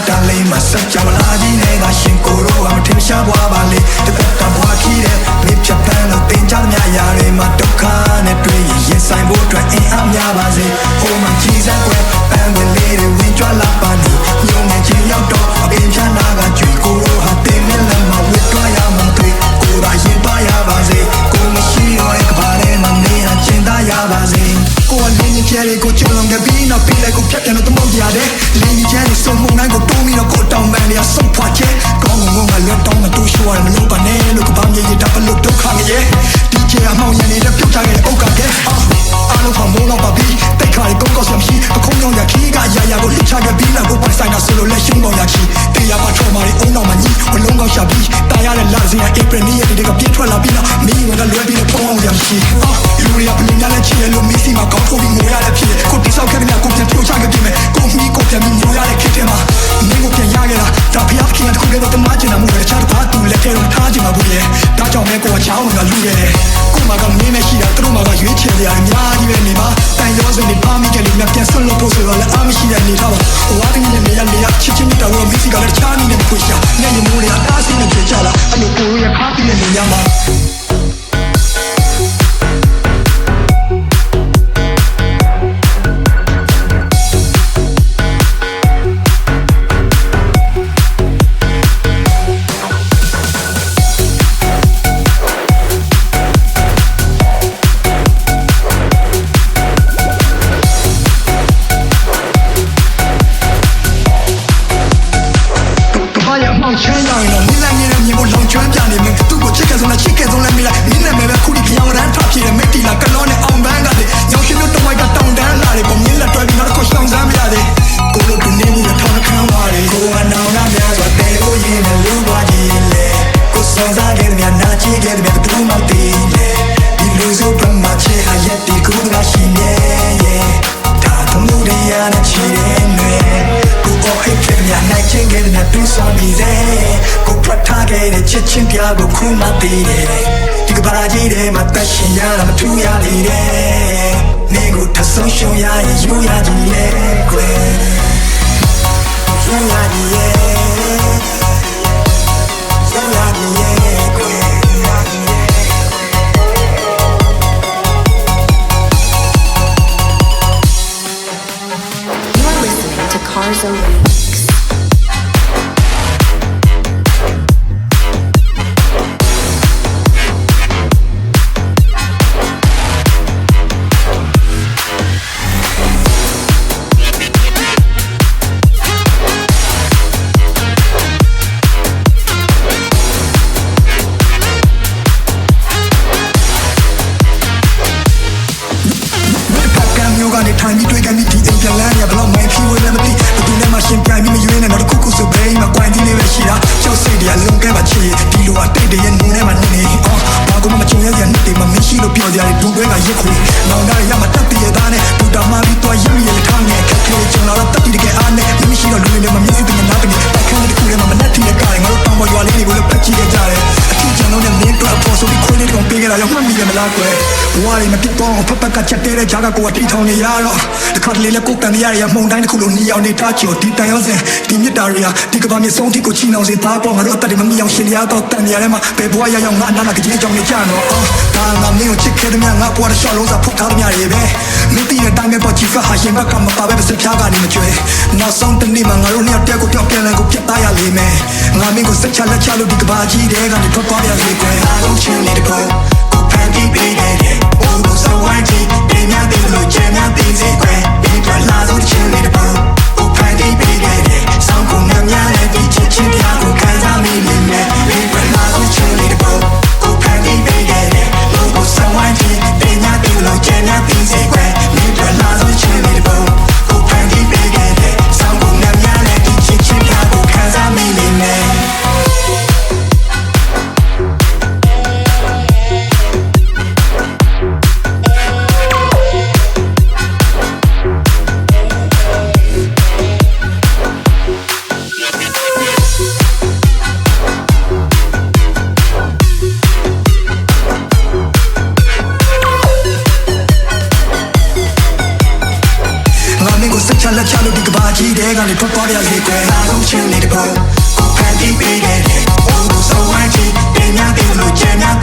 darling မဆက်ကြမလာကြီးနဲ့ငါရှင်ကိုတော့မထင်ရှားပွားပါလေတသက်ကဘွားခီးတဲ့မိဖြတ်ပန်းလို့တင်ကြသမျှရာတွေမှာဒုက္ခနဲ့တွေ့ရင်ဆိုင်ဖို့အတွက်အင်အားများပါစေဟိုမှာကြီးစက်ွယ်ပန်းဝင်လေးတွေဝင်ကြွလာပါနေညုံငယ်ချင်းရောက်တော့အပင်ချမ်းနာကကြွေကိုတော့ဟာတင်မဲ့လမ်းမှာဝစ်သွားရမှတွေ့ကိုယ်သာရင်သွားရပါစေကိုမရှိတော့တဲ့ကဘာထဲမှာနေရကျင်သားရပါစေကိုယ်ကလင်းကြီးကျဲလေးကိုချုံလုံးကပြီးနောက်ပြီးလိုက်ကိုဖြတ်တယ်လို့တမောက်ရတယ်လင်းကြီးကျဲလေးစုံမုံတိုင်းကိုတိုးပြီးတော့ကိုတောင်ပန်းလေးဆုတ်ဖွာချက်ကောင်းငုံငါလွတ်တောင်းမတူရှိုးရမလို့ပါနဲ့လို့ကဘာမြေရတပ်ပလို့ဒုက္ခငရဲ့ဒီကျဲအမောင်ရနေတဲ့ပြုတ်ချခဲ့တဲ့ပုတ်ကတဲ့အားလုံးဖော်မိုးတော့ပါပြီတိတ်ခါလေးကုန်းကောက်ဆောင်ရှိပခုံးရောင်ရခီးကရာရာကိုလှချခဲ့ပြီးနောက်ကိုပိုင်ဆိုင်တာဆိုလို့လက်ရှုံးတော်ရချီတရားပါထော်မာလေးအုံတော်မှာညီဝလုံးကောက်ရှာပြီးတာရတဲ့လာစင်ရဧပြီနေ့ရက်တွေကပြည့်ထွက်လာပြီးတော့မင်းဝင်ကလွဲပြီးတော့ဖုံးအောင်ရရှိလူတွေကဘလင်းရတဲ့ချီရလို့မီးစီမှာကောက်ထုတ်ပြီးငိုရတဲ့ဖြစ်ကိုတိဆောက်ခဲ့တဲ့ကိုပြန်ဖြိုချခဲ့ပြီးမယ်ကိုမီးကိုပြန်ပြီးငိုရတဲ့ခက်ထဲမှာမင်းကိုပြန်ရခဲ့တာဒါဖျားခင်တခုတည်းတော့တမချင်တာမှုပဲတခြားတစ်ခါသူလက်ထဲတော့ထားချင်မှာဘူးလေဒါကြောင့်မဲကိုကချောင်းကလူခဲ့တယ်ကိုမကမင်းနဲ့ရှိတာသူတို့မှကရွေးချယ်ရအများကြီးပဲနေမှာတန်ရောစင်နေပါမိကြလိမ့်မယ်ပြန်ဆွလို့ဖို့ဆိုတော့လည်းအားမရှိတဲ့နေထားပါဝါတင်းနဲ့နေရချစ်ချင်းမြတ်တော်မီးစီကလည်းချားနေနေခွေရှာညနေမိုးတွေအားစိနဲ့ကြကြလာအဲ့လိုကိုရခါးပြီးနေရမှာချမ်းသာရင်တော့မင်းလည်းမြင်တဲ့မြင်ကိုလောင်ကျွမ်းပြနေမယ်သူ့ကိုချစ်ခဲ့ဆုံးနဲ့ချစ်ခဲ့ဆုံးလည်းမိလိုက်မင်းနဲ့ပဲခုဒီပြောင်းရန်ထဖြစ်တဲ့မိတီလာကလောနဲ့အောင်ပန်းကလေရောင်ရှင်တို့တဝိုက်ကတောင်တန်းလာတယ်ပုံမြင်လက်တွဲပြီးနောက်တစ်ခုရှောင်းစမ်းမရသေးကိုလိုတူနေမှုနဲ့ထောင်းခမ်းသွားတယ်ကိုကနောင်နာများစွာတဲကိုရင်နဲ့လူသွားကြည့်လေကိုစောစားခဲ့တဲ့များနာချီခဲ့တဲ့များဘယ်မှမသိလေဒီလူစုပမာချေဟာရက်ဒီကိုကရှိနေရဲ့ဒါတို့လူတွေရတဲ့ချီတဲ့နေကိုဟိတ်ခဲ့တဲ့နိုင်ချင်းခဲ့တဲ့များတူဆောင်ပြီးတဲ့ကိုဖတ်ထားခဲ့တဲ့ချစ်ချင်းပြကိုခုမှသိတယ်ဒီကဘာကြီးထဲမှာတက်ရှင်ရတာမထူးရသေးတယ်နေကိုထဆုံးရှုံးရရင်ယူရကြည့်လေကွယ်ယူရကြည့်ရဲ့ယူရကြည့်ရဲ့ကွယ်You are listening to Carzo Remix.ကနေထိုင်ပြီးတွေ့ကြမိဒီအင်ဂျင်လန်ရဘလောက်မိုင်းဖြီးဝဲလည်းမသိဘယ်သူနဲ့မှရှင်ပြိုင်ပြီးမရွေးနဲ့တော့တစ်ခုခုဆိုဘိန်းမှာကွိုင်းတီးလေးပဲရှိတာကြောက်စိတ်တွေကလုံးကဲပါချီဒီလိုအတိတ်တွေရဲ့နုံထဲမှာနေဘာကမှမချုံရစရာနှစ်တွေမှမရှိလို့ပြောကြတယ်ဒုတွဲကရက်ခွေနောင်တရရမှာတက်တည်ရသားနဲ့ဘူတာမာပြီးတော့ရမ်းရည်ထားနေခက်ခဲကျွန်တော်တော့တက်တည်တကယ်အားနဲ့မရှိတော့လူတွေမှာမျက်စိတင်နားတင်တက်ခန်းတစ်ခုထဲမှာမနဲ့ထီးရကြတယ်ငါတို့တောင်ပေါ်ရွာလေးတွေကိုလည်းပတ်ကြည့်ကြတယ်အခုကျွန်တော်နဲ့မင်းတို့အပေါ်ဆိုပြီးခွေးလေးကောင်ပေးကြတာရောက်မှတ်မိတယ်မလားကွယ်ဘဝတွေမပြတ်တော့ဖတ်ကချက်တဲတဲ့ဂျာကကိုကတီထောင်နေရတော့တခါတလေလည်းကိုကန်ရရမှုန်တိုင်းတစ်ခုလုံးညီအောင်နေထားချောဒီတန်ရောစင်ဒီမြတ်တာရီယာဒီကဘာမြေဆုံးထိကိုချီနှောင်စေသားပေါ်ငါတို့အသက်တွေမမီအောင်ရှင်ရတော့တန်ရထဲမှာဘယ်ဘဝရရောက်ငါအနာနာကြီးကြောင်နေကြတော့ဒါငါမင်းကိုချစ်ခဲ့တဲ့မြငါဘဝတစ်လျှောက်လုံးစာဖုတ်ထားတဲ့မြတွေပဲမင်းတည်တဲ့တိုင်းပဲပေါ်ချီဖဟာရှင်ဘက်ကမပါပဲမစပြားကနေမကျွဲနောက်ဆုံးတနေ့မှာငါတို့နှစ်ယောက်တည်းကိုပြောင်းပြန်လန်ကိုပြတ်သားရလိမ့်မယ်ငါမင်းကိုစက်ချလက်ချလို့ဒီကဘာကြီးတဲ့ကနေထွက်သွားရလေကွယ်အားလုံးချင်နေတဲ့ကိုဖန်တီးပေးခဲ့တဲ့အိုးကိုစဝိုင်းကြီးတင်များတယ်လို့ချမ်းများသိစေကွယ်ဒီတော့လာဆုံးချင်နေတဲ့ကိုဖန်တီးပေးခဲ့တဲ့ဆောင်းကုန်များနဲ့ဒီချစ်ချင်းပြကိုခံစားမိနေမယ်ဒီတော့လာဆုံးချင်နေတဲ့ကိုဖန်တီးပေးခဲ့တဲ့အိုးကိုစဝိုင်းကြီးတင်များတယ်လို့ချမ်းများသိစေကွယ်ဒီတော့လာဆုံးချင်နေတဲ့ကိုဖန်တီးပေးခဲ့တဲ့ဆောင်းကုန်များနဲ့ဒီချစ်ချင်းပြကိုခံစားမိနေမယ် ဆက်လက်ချလို့ဒီကဘာကြီးတဲ့ကနေထွက်သွားရလေကွယ်အားလုံးချင်းလေးတစ်ဖို့ကိုဖန်တီးပေးခဲ့တယ်ဘုံဘုံဆုံးဝိုင်းချီတင်များတယ်လို့ကြံများ